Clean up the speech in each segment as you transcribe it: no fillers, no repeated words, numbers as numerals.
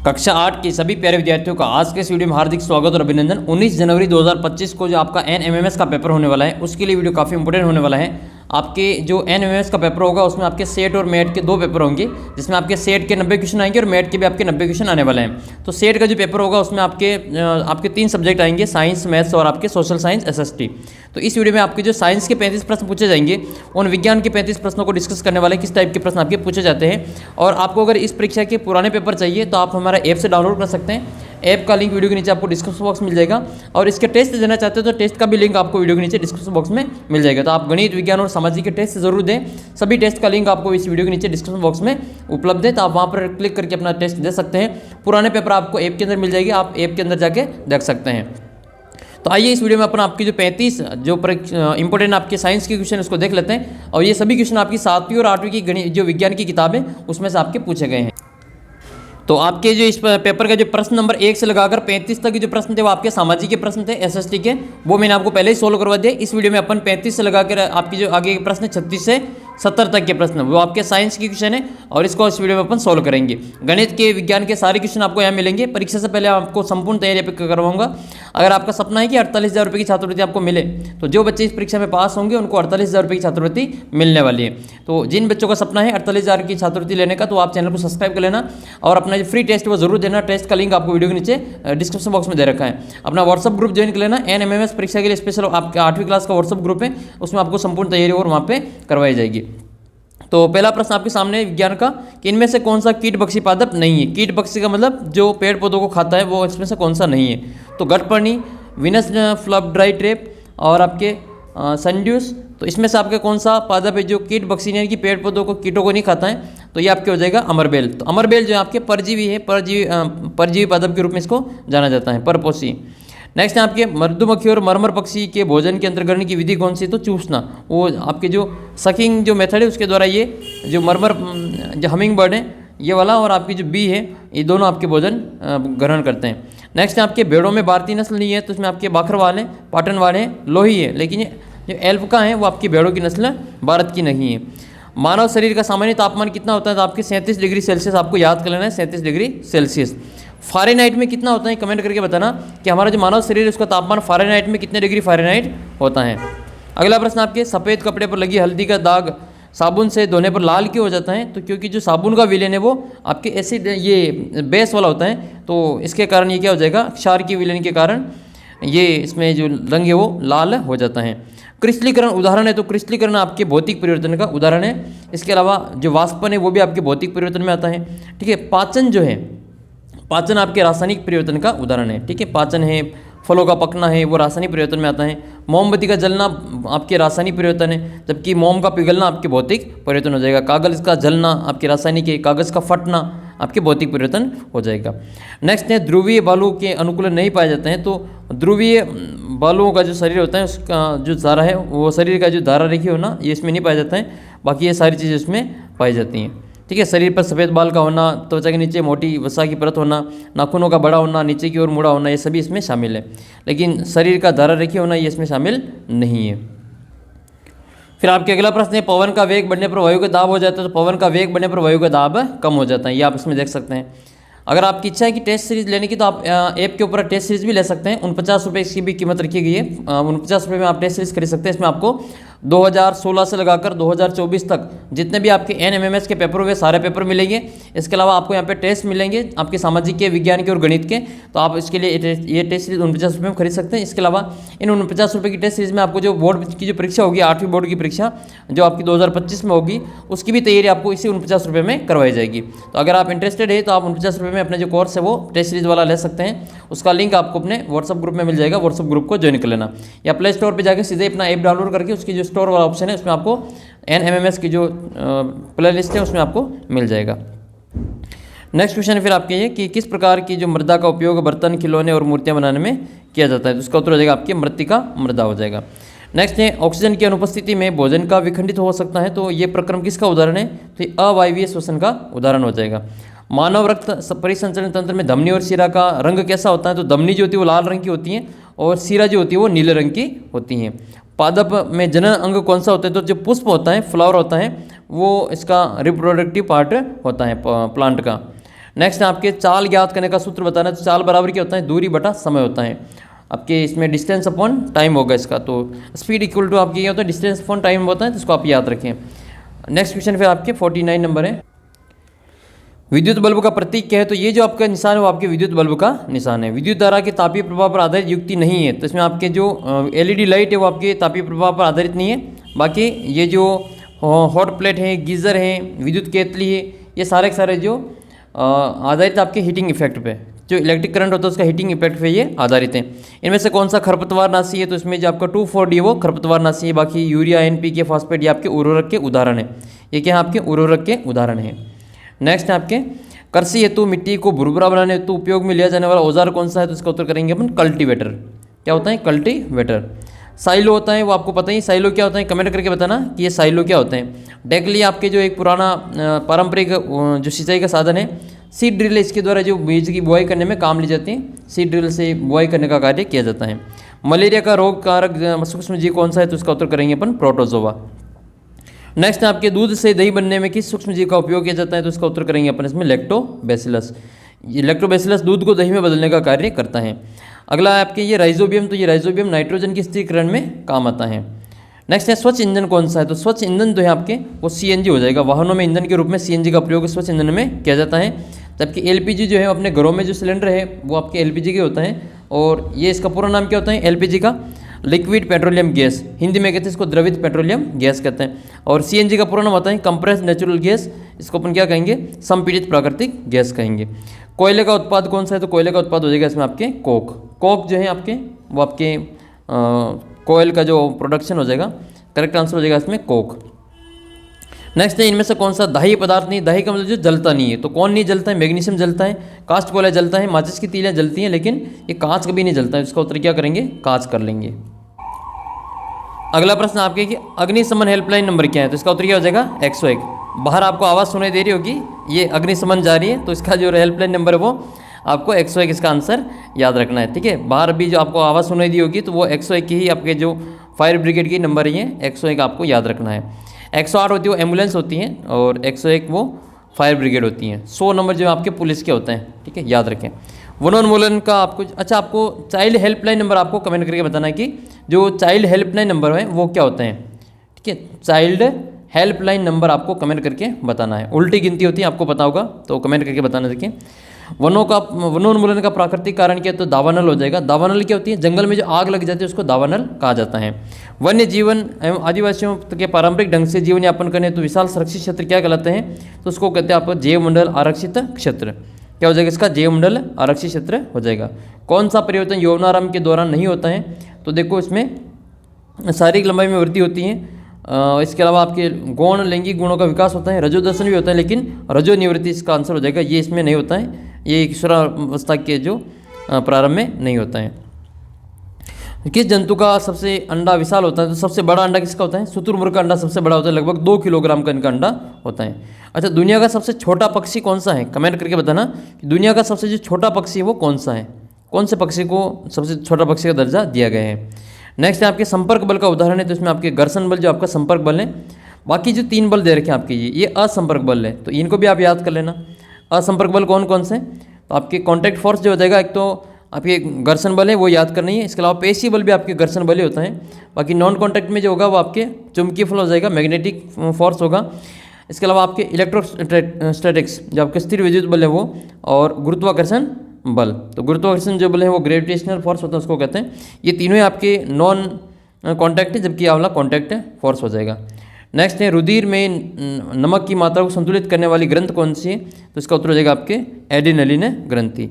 कक्षा 8 के सभी प्यारे विद्यार्थियों का आज के इस वीडियो में हार्दिक स्वागत और अभिनंदन। 19 जनवरी 2025 को जो आपका एनएमएमएस का पेपर होने वाला है उसके लिए वीडियो काफ़ी इंपॉर्टेंट होने वाला है। आपके जो एनएमएमएस का पेपर होगा उसमें आपके सेट और मेट के दो पेपर होंगे, जिसमें आपके सेट के 90 क्वेश्चन आएंगे और मेट के भी आपके 90 क्वेश्चन आने वाले हैं। तो सेट का जो पेपर होगा उसमें आपके 3 सब्जेक्ट आएंगे, साइंस, मैथ्स और आपके सोशल साइंस एसएसटी। तो इस वीडियो में आपके जो साइंस के 35 प्रश्न पूछे जाएंगे, उन विज्ञान के 35 प्रश्नों को डिस्कस करने वाले किस टाइप के प्रश्न आपके पूछे जाते हैं। और आपको अगर इस परीक्षा के पुराने पेपर चाहिए तो आप हमारा ऐप से डाउनलोड कर सकते हैं। ऐप का लिंक वीडियो के नीचे आपको डिस्क्रिप्शन बॉक्स मिल जाएगा, और इसके टेस्ट देना चाहते हो तो टेस्ट का भी लिंक आपको वीडियो के नीचे डिस्क्रिप्शन बॉक्स में मिल जाएगा। तो आप गणित, विज्ञान और सामाजिक के टेस्ट जरूर दें। सभी टेस्ट का लिंक आपको इस वीडियो के नीचे डिस्क्रिप्शन बॉक्स में उपलब्ध है, तो आप वहाँ पर क्लिक करके अपना टेस्ट दे सकते हैं। पुराने पेपर आपको ऐप के अंदर मिल जाएगी, आप ऐप के अंदर जाके देख सकते हैं। तो आइए इस वीडियो में अपन आपकी जो 35 जो इंपॉर्टेंट आपके साइंस के क्वेश्चन उसको देख लेते हैं। और ये सभी क्वेश्चन आपकी 7वीं और 8वीं की गणित जो विज्ञान की किताब है उसमें से आपके पूछे गए हैं। तो आपके जो इस पेपर का जो प्रश्न नंबर 1 से लगाकर 35 तक के जो प्रश्न थे वो आपके सामाजिक के प्रश्न थे, एसएसटी के, वो मैंने आपको पहले ही सोल्व करवा दिया। इस वीडियो में अपन 35 से लगाकर आपकी जो आगे के प्रश्न 36 से 70 तक के प्रश्न वो आपके साइंस के क्वेश्चन है, और इसको इस वीडियो में अपन सोल्व करेंगे। गणित के, विज्ञान के सारे क्वेश्चन आपको यहाँ मिलेंगे। परीक्षा से पहले आपको संपूर्ण तैयारी करवाऊंगा। अगर आपका सपना है कि 48,000 रुपये की छात्रवृत्ति आपको मिले, तो जो बच्चे इस परीक्षा में पास होंगे उनको 48,000 रुपये की छात्रवृत्ति मिलने वाली है। तो जिन बच्चों का सपना है 48,000 की छात्रवृत्ति लेने का, तो आप चैनल को सब्सक्राइब कर लेना और अपना जो फ्री टेस्ट वो जरूर देना। टेस्ट का लिंक आपको वीडियो के नीचे डिस्क्रिप्शन बॉक्स में दे रखा है। अपना व्हाट्सअप ग्रुप ज्वाइन कर लेना। एनएमएमएस परीक्षा के लिए स्पेशल आपके 8वीं क्लास का व्हाट्सअप ग्रुप है, उसमें आपको संपूर्ण तैयारी और वहाँ पे करवाई जाएगी। तो पहला प्रश्न आपके सामने है विज्ञान का, कि इनमें से कौन सा कीट बक्षी पादप नहीं है। कीट बक्षी का मतलब जो पेड़ पौधों को खाता है, वो इसमें से कौन सा नहीं है। तो गटपर्णी, विनस फ्लैप ट्रैप और आपके सैंड्यूस, तो इसमें से आपके कौन सा पादप है जो कीट बक्षी यानी कि पेड़ पौधों को, कीटों को नहीं खाता है। तो ये आपके हो जाएगा अमरबेल। तो अमरबेल जो है आपके परजीवी है, परजीवी पादप के रूप में इसको जाना जाता है, परपोषी। नेक्स्ट है आपके मधुमक्खी और मरमर पक्षी के भोजन के अंतर्गण की विधि कौन सी। तो चूसना, वो आपके जो सकिंग जो मेथड है उसके द्वारा ये जो मरमर जो हमिंग बर्ड है ये वाला, और आपकी जो बी है, ये दोनों आपके भोजन ग्रहण करते हैं। नेक्स्ट है आपके भेड़ों में भारतीय नस्ल नहीं है, तो इसमें आपके बाखरवाल है, पाटनवाल है, लोही है, लेकिन ये जो एल्पका है वो आपकी भेड़ों की नस्ल भारत की नहीं है। मानव शरीर का सामान्य तापमान कितना होता है। तो आपके 37 डिग्री सेल्सियस आपको याद कर लेना है, 37 डिग्री सेल्सियस। फ़ारेनहाइट में कितना होता है कमेंट करके बताना कि हमारा जो मानव शरीर है उसका तापमान फ़ारेनहाइट में कितने डिग्री फ़ारेनहाइट होता है। अगला प्रश्न आपके, सफ़ेद कपड़े पर लगी हल्दी का दाग साबुन से धोने पर लाल क्यों हो जाता है। तो क्योंकि जो साबुन का विलेन है वो आपके एसिड ये बेस वाला होता है, तो इसके कारण ये क्या हो जाएगा, क्षार की विलेन के कारण ये इसमें जो रंग है वो लाल हो जाता है। क्रिस्टलीकरण उदाहरण है, तो क्रिस्टलीकरण आपके भौतिक परिवर्तन का उदाहरण है। इसके अलावा जो वाष्पन है वो भी आपके भौतिक परिवर्तन में आता है। ठीक है, पाचन जो है, पाचन आपके रासायनिक परिवर्तन का उदाहरण है। ठीक है, पाचन है, फलों का पकना है, वो रासायनिक परिवर्तन में आता है। मोमबत्ती का जलना आपके रासायनिक परिवर्तन है, जबकि मोम का पिघलना आपके भौतिक परिवर्तन हो जाएगा। कागज़ का जलना आपके रासायनिक है, कागज़ का फटना आपके भौतिक परिवर्तन हो जाएगा। नेक्स्ट है ध्रुवीय बालुओं के अनुकूलन नहीं पाए जाते हैं। तो ध्रुवीय बालुओं का जो शरीर होता है उसका जो धारा है, वो शरीर का जो धारा रेखी होना, ये इसमें नहीं पाया जाता है। बाकी ये सारी चीज़ें इसमें पाई जाती हैं। ठीक है, शरीर पर सफ़ेद बाल का होना, त्वचा के नीचे मोटी वसा की परत होना, नाखूनों का बड़ा होना, नीचे की ओर मुड़ा होना, ये सभी इसमें शामिल है। लेकिन शरीर का धारा रेखी होना ये इसमें शामिल नहीं है। फिर आपके अगला प्रश्न है, पवन का वेग बढ़ने पर वायु का दाब हो जाता है। तो पवन का वेग बढ़ने पर वायु का दाब कम हो जाता है, ये आप इसमें देख सकते हैं। अगर आपकी इच्छा है कि टेस्ट सीरीज लेने की, तो आप ऐप के ऊपर टेस्ट सीरीज भी ले सकते हैं। 49 रुपये इसकी भी कीमत रखी गई है। 49 रुपये में आप टेस्ट सीरीज खरीद सकते हैं। इसमें आपको 2016 से लगाकर 2024 तक जितने भी आपके एनएमएमएस के पेपर हुए सारे पेपर मिलेंगे। इसके अलावा आपको यहाँ पे टेस्ट मिलेंगे आपके सामाजिक के, विज्ञान के और गणित के। तो आप इसके लिए ये टेस्ट सीरीज 49 रुपये में खरीद सकते हैं। इसके अलावा इन 49 रुपये की टेस्ट सीरीज में आपको जो बोर्ड की जो परीक्षा होगी, 8वीं बोर्ड की परीक्षा जो आपकी 2025 में होगी, उसकी भी तैयारी आपको इसी 49 रुपये में करवाई जाएगी। तो अगर आप इंटरेस्टेड है तो आप 49 रुपये में अपने जो कोर्स है वो टेस्ट सीरीज वाला ले सकते हैं। उसका लिंक आपको अपने व्हाट्सअप ग्रुप में मिल जाएगा, व्हाट्सअप ग्रुप को ज्वाइन कर लेना, या प्ले स्टोर पर जाकर सीधे अपना ऐप डाउनलोड करके उसकी जो स्टोर वाला ऑप्शन है उसमें आपको एनएमएमएस की जो प्ले लिस्ट है उसमें आपको मिल जाएगा। नेक्स्ट क्वेश्चन फिर आपके ये कि किस प्रकार की जो मृदा का उपयोग बर्तन, खिलौने और मूर्तियां बनाने में किया जाता है। तो उसका उत्तर हो जाएगा आपके मृत्तिका मृदा हो जाएगा। नेक्स्ट है, ऑक्सीजन की अनुपस्थिति में भोजन का विखंडित हो सकता है। तो ये प्रक्रम किसका उदाहरण है। तो ये अवायवीय श्वसन का उदाहरण हो जाएगा। मानव रक्त परिसंचरण तंत्र में धमनी और शिरा का रंग कैसा होता है। तो धमनी जो होती है वो लाल रंग की होती है, और शिरा जो होती है वो नीले रंग की होती हैं। पादप में जनन अंग कौन सा होता है। तो जो पुष्प होता है, फ्लावर होता है, वो इसका रिप्रोडक्टिव पार्ट होता है प्लांट का। नेक्स्ट है आपके चाल ज्ञात करने का सूत्र बताना है। तो चाल बराबर क्या होता है, दूरी बटा समय होता है। आपके इसमें डिस्टेंस अपॉन टाइम होगा इसका, तो स्पीड इक्वल टू आपके क्या होता है, डिस्टेंस अपॉन टाइम होता है, तो इसको आप याद रखें। नेक्स्ट क्वेश्चन फिर आपके 49 नंबर है, विद्युत बल्ब का प्रतीक क्या है। तो ये जो आपका निशान है वो आपके विद्युत बल्ब का निशान है। विद्युत धारा के तापीय प्रभाव पर आधारित युक्ति नहीं है, तो इसमें आपके जो एलईडी लाइट है वो आपके तापीय प्रभाव पर आधारित नहीं है। बाकी ये जो हॉट प्लेट है, गीज़र है, विद्युत केतली है, ये सारे के सारे जो आधारित आपके हीटिंग इफेक्ट पे, जो इलेक्ट्रिक करंट होता है उसका हीटिंग इफेक्ट पे ये आधारित है। इनमें से कौन सा खरपतवार नाशी है, तो इसमें जो आपका 2,4-D वो खरपतवार नाशी है। बाकी यूरिया, NPK, फॉस्फेट ये आपके उर्वरक के उदाहरण है। ये क्या है, आपके उर्वरक के उदाहरण है। नेक्स्ट है आपके कृषि हेतु मिट्टी को भुरभुरा बनाने हेतु उपयोग में लिया जाने वाला औजार कौन सा है, तो इसका उत्तर करेंगे अपन कल्टीवेटर। क्या होता है, कल्टीवेटर। साइलो होता है, वो आपको पता ही, साइलो क्या होता है, कमेंट करके बताना कि ये साइलो क्या होते हैं। डेकली आपके जो एक पुराना पारंपरिक जो सिंचाई का साधन है। सीड ड्रिल इसके द्वारा जो बीज की बुआई करने में काम ली जाती है, सीड ड्रिल से बुआई करने का कार्य किया जाता है। मलेरिया का रोग कारक सूक्ष्म जीव कौन सा है, तो इसका उत्तर करेंगे अपन प्रोटोजोआ। नेक्स्ट है आपके दूध से दही बनने में किस सूक्ष्म जीव का उपयोग किया जाता है, तो इसका उत्तर करेंगे अपन इसमें लैक्टोबैसिलस। ये लैक्टोबैसिलस दूध को दही में बदलने का कार्य करता है। अगला है आपके ये राइजोबियम, तो ये राइजोबियम नाइट्रोजन के स्थिरीकरण में काम आता है। नेक्स्ट है स्वच्छ ईंधन कौन सा है, तो स्वच्छ ईंधन जो है आपके वो CNG हो जाएगा। वाहनों में ईंधन के रूप में CNG का प्रयोग स्वच्छ ईंधन में किया जाता है। जबकि LPG जो है अपने घरों में जो सिलेंडर है वो आपके LPG के होता है, और ये इसका पूरा नाम क्या होता है, LPG का लिक्विड पेट्रोलियम गैस, हिंदी में कहते हैं इसको द्रवित पेट्रोलियम गैस कहते हैं। और CNG का पूरा नाम होता है कंप्रेस्ड नेचुरल गैस, इसको अपन क्या कहेंगे, संपीड़ित प्राकृतिक गैस कहेंगे। कोयले का उत्पाद कौन सा है, तो कोयले का उत्पाद हो जाएगा इसमें आपके कोक। कोक जो है आपके वो आपके कोयल का जो प्रोडक्शन हो जाएगा, करेक्ट आंसर हो जाएगा इसमें कोक। नेक्स्ट है इनमें से कौन सा दाही पदार्थ नहीं, दाही का मतलब जो जलता नहीं है, तो कौन नहीं जलता है, मैग्नीशियम जलता है, कास्ट कोयला जलता है, माचिस की तीलियाँ जलती हैं, लेकिन ये कांच कभी नहीं जलता है। इसका उत्तर क्या करेंगे, कांच कर लेंगे। अगला प्रश्न आपके कि अग्निशमन हेल्पलाइन नंबर क्या है, तो इसका उत्तर क्या हो जाएगा 101। बाहर आपको आवाज़ सुनाई दे रही होगी, ये अग्निशमन जा रही है, तो इसका जो हेल्पलाइन नंबर है वो आपको 101 इसका आंसर याद रखना है। ठीक है, बाहर भी जो आपको आवाज़ सुनाई दी होगी तो वो 101 की ही आपके जो फायर ब्रिगेड की नंबर है, 101 आपको याद रखना है। 108 होती है वो एम्बुलेंस होती हैं, और 101 वो फायर ब्रिगेड होती हैं। 100 नंबर जो आपके पुलिस के होते हैं। ठीक है, याद रखें। वनोन्मूलन का आपको, अच्छा आपको चाइल्ड हेल्पलाइन नंबर आपको कमेंट करके बताना है कि जो चाइल्ड हेल्पलाइन नंबर है वो क्या होते हैं। ठीक है, चाइल्ड हेल्पलाइन नंबर आपको कमेंट करके बताना है। उल्टी गिनती होती है, आपको पता होगा, तो कमेंट करके बताना। देखिए वनोन्मूलन का प्राकृतिक कारण क्या है, तो दावानल हो जाएगा। दावानल क्या होती है, जंगल में जो आग लग जाती है उसको दावानल कहा जाता है। वन्य जीवन एवं आदिवासियों के पारंपरिक ढंग से जीवन यापन करने तो विशाल संरक्षित क्षेत्र क्या कहलाते हैं, तो उसको कहते हैं आपको जैव मंडल आरक्षित क्षेत्र। क्या हो जाएगा इसका, जैव मंडल आरक्षित क्षेत्र हो जाएगा। कौन सा परिवर्तन यौवनारंभ के दौरान नहीं होता है, तो देखो इसमें शारीरिक लंबाई में वृद्धि होती है, इसके अलावा आपके गौण लैंगिक गुणों का विकास होता है, रजोदर्शन भी होता है, लेकिन रजो निवृत्ति इसका आंसर हो जाएगा। ये इसमें नहीं होता है, ये किशोरावस्था के जो प्रारंभ में नहीं होता है। किस जंतु का सबसे अंडा विशाल होता है, तो सबसे बड़ा अंडा किसका होता है, शुतुरमुर्ग का अंडा सबसे बड़ा होता है, लगभग 2 किलोग्राम का इनका अंडा होता है। अच्छा, दुनिया का सबसे छोटा पक्षी कौन सा है, कमेंट करके बताना कि दुनिया का सबसे जो छोटा पक्षी है वो कौन सा है, कौन से पक्षी को सबसे छोटा पक्षी का दर्जा दिया गया है। नेक्स्ट है आपके संपर्क बल का उदाहरण है, तो इसमें आपके घर्षण बल जो आपका संपर्क बल है। बाकी जो 3 बल दे रखे हैं आपके ये असंपर्क बल है, तो इनको भी आप याद कर लेना। असंपर्क बल कौन कौन से, तो आपके कॉन्टैक्ट फोर्स जो हो जाएगा, एक तो आपके घर्षण बल है वो याद करनी है, इसके अलावा पेशी बल भी आपके घर्षण बल ही होता है। बाकी नॉन कॉन्टैक्ट में जो होगा वो आपके चुंबकीय बल हो जाएगा, मैग्नेटिक फोर्स होगा। इसके अलावा आपके इलेक्ट्रोस्टैटिक्स जो आपके स्थिर विद्युत बल है वो, और गुरुत्वाकर्षण बल, तो गुरुत्वाकर्षण जो बल है वो ग्रेविटेशनल फोर्स होता है, उसको कहते हैं। ये तीनों ही आपके नॉन कॉन्टैक्ट है, जबकि वाला कॉन्टैक्ट फोर्स हो जाएगा। नेक्स्ट है रुधिर में नमक की मात्रा को संतुलित करने वाली ग्रंथ कौन सी है, तो इसका उत्तर हो जाएगा आपके एड्रेनलिन ग्रंथि।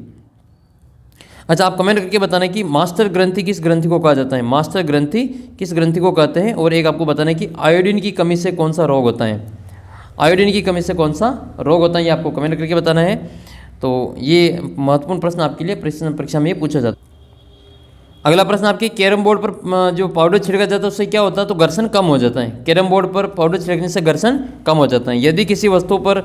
अच्छा, आप कमेंट करके बताना कि मास्टर ग्रंथि किस ग्रंथि को कहा जाता है, मास्टर ग्रंथि किस ग्रंथि को कहते हैं। और एक आपको बताना है कि आयोडीन की कमी से कौन सा रोग होता है, आयोडीन की कमी से कौन सा रोग होता है, ये आपको कमेंट करके बताना है। तो ये महत्वपूर्ण प्रश्न आपके लिए परीक्षा में पूछा जाता है। अगला प्रश्न आपके कैरम बोर्ड पर जो पाउडर छिड़का जाता है उससे क्या होता है, तो घर्षण कम हो जाता है। कैरम बोर्ड पर पाउडर छिड़कने से घर्षण कम हो जाता है। यदि किसी वस्तु पर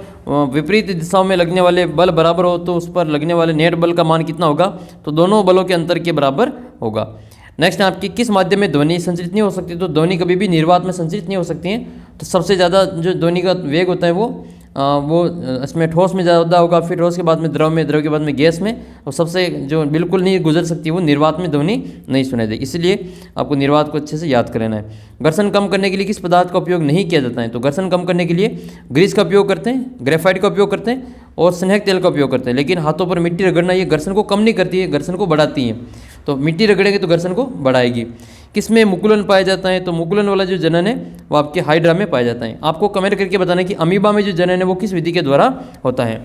विपरीत दिशाओं में लगने वाले बल बराबर हो तो उस पर लगने वाले नेट बल का मान कितना होगा, तो दोनों बलों के अंतर के बराबर होगा। नेक्स्ट आपकी किस माध्यम में ध्वनि संचरित नहीं हो सकती, तो ध्वनि कभी भी निर्वात में संचरित नहीं हो सकती है। तो सबसे ज़्यादा जो ध्वनि का वेग होता है वो वो इसमें ठोस में ज़्यादा होगा, फिर ठोस के बाद में द्रव में, द्रव के बाद में गैस में, और सबसे जो बिल्कुल नहीं गुजर सकती वो निर्वात में ध्वनि नहीं सुनाई देगी। इसलिए आपको निर्वात को अच्छे से याद कर लेना है। घर्षण कम करने के लिए किस पदार्थ का उपयोग नहीं किया जाता है? तो घर्षण कम करने के लिए ग्रीस का उपयोग करते हैं, ग्रेफाइट का उपयोग करते हैं और स्नेहक तेल का उपयोग करते हैं। लेकिन हाथों पर मिट्टी रगड़ना ये घर्षण को कम नहीं करती है, घर्षण को बढ़ाती है। तो मिट्टी रगड़ेंगे तो घर्षण को बढ़ाएगी। किसमें मुकुलन पाया जाता है? तो मुकुलन वाला जो जनन है वो आपके हाइड्रा में पाया जाता है। आपको कमेंट करके बताना कि अमीबा में जो जनन है वो किस विधि के द्वारा होता है।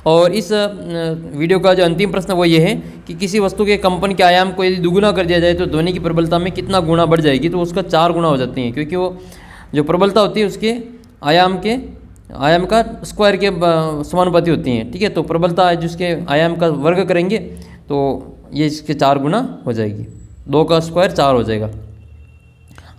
और इस वीडियो का जो अंतिम प्रश्न वो ये है कि किसी वस्तु के कंपन के आयाम को यदि दुगुना कर दिया जाए तो ध्वनि की प्रबलता में कितना गुना बढ़ जाएगी? तो उसका 4 गुना हो जाती है, क्योंकि वो जो प्रबलता होती है उसके आयाम का स्क्वायर के समानुपाती होती हैं। ठीक है, तो प्रबलता जिसके आयाम का वर्ग करेंगे तो ये इसके 4 गुना हो जाएगी। 2 का स्क्वायर 4 हो जाएगा।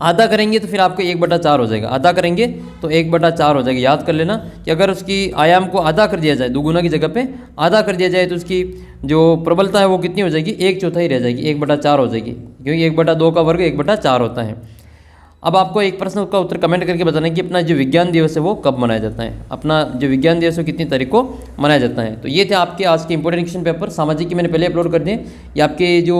आधा करेंगे तो फिर आपको 1/4 हो जाएगा। आधा करेंगे तो 1/4 हो जाएगा। याद कर लेना कि अगर उसकी आयाम को आधा कर दिया जाए, दुगुना की जगह पे आधा कर दिया जाए तो उसकी जो प्रबलता है वो कितनी हो जाएगी? 1/4 रह जाएगी, 1/4 हो जाएगी, क्योंकि 1/2 का वर्ग 1/4 होता है। अब आपको एक प्रश्न का उत्तर कमेंट करके बताना है कि अपना जो विज्ञान दिवस है वो कब मनाया जाता है। अपना जो विज्ञान दिवस है कितनी तारीख को मनाया जाता है। तो ये थे आपके आज के इंपॉर्टेंट क्वेश्चन पेपर। सामाजिक की मैंने पहले अपलोड कर दिए। ये आपके जो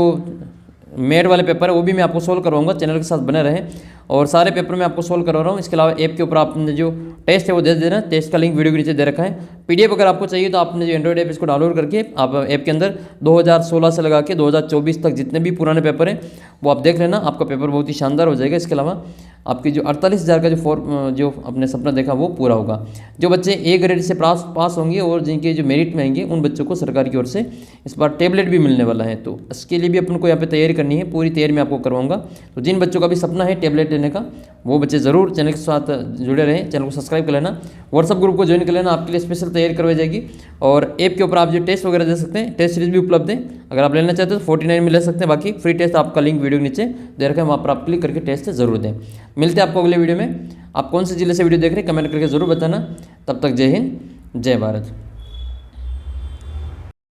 मेड वाले पेपर है वो भी मैं आपको सोल्व करवाऊंगा, चैनल के साथ बने रहें। और सारे पेपर मैं आपको सोल्व करवा रहा हूँ। इसके अलावा ऐप के ऊपर आपने जो टेस्ट है वो दे देना। टेस्ट का लिंक वीडियो के नीचे दे रखा है। पीडीएफ अगर आपको चाहिए तो आपने जो एंड्रॉइड ऐप इसको डाउनलोड करके आप ऐप के अंदर 2016 से लगा के 2024 तक जितने भी पुराने पेपर हैं वो आप देख लेना। आपका पेपर बहुत ही शानदार हो जाएगा। इसके अलावा आपकी जो 48,000 का जो अपने सपना देखा वो पूरा होगा। जो बच्चे ए ग्रेड से पास होंगे और जिनके जो मेरिट में आएंगे उन बच्चों को सरकार की ओर से इस बार टैबलेट भी मिलने वाला है। तो इसके लिए भी अपन को यहाँ पे तैयारी करनी है, पूरी तैयारी मैं आपको करवाऊंगा। तो जिन बच्चों का भी सपना है टैबलेट लेने का वो बच्चे ज़रूर चैनल के साथ जुड़े रहें। चैनल को सब्सक्राइब कर लेना, व्हाट्सअप ग्रुप को ज्वाइन कर लेना, आपके लिए स्पेशल तैयारी करवाई जाएगी। और ऐप के ऊपर आप जो टेस्ट वगैरह दे सकते हैं, टेस्ट सीरीज भी उपलब्ध है। अगर आप लेना चाहते हो तो 49 में ले सकते हैं। बाकी फ्री टेस्ट आपका लिंक वीडियो के नीचे दे रखा है, वहाँ पर आप क्लिक करके टेस्ट ज़रूर दें। मिलते हैं आपको अगले वीडियो में। आप कौन से जिले से वीडियो देख रहे हैं कमेंट करके ज़रूर बताना। तब तक जय हिंद, जय भारत।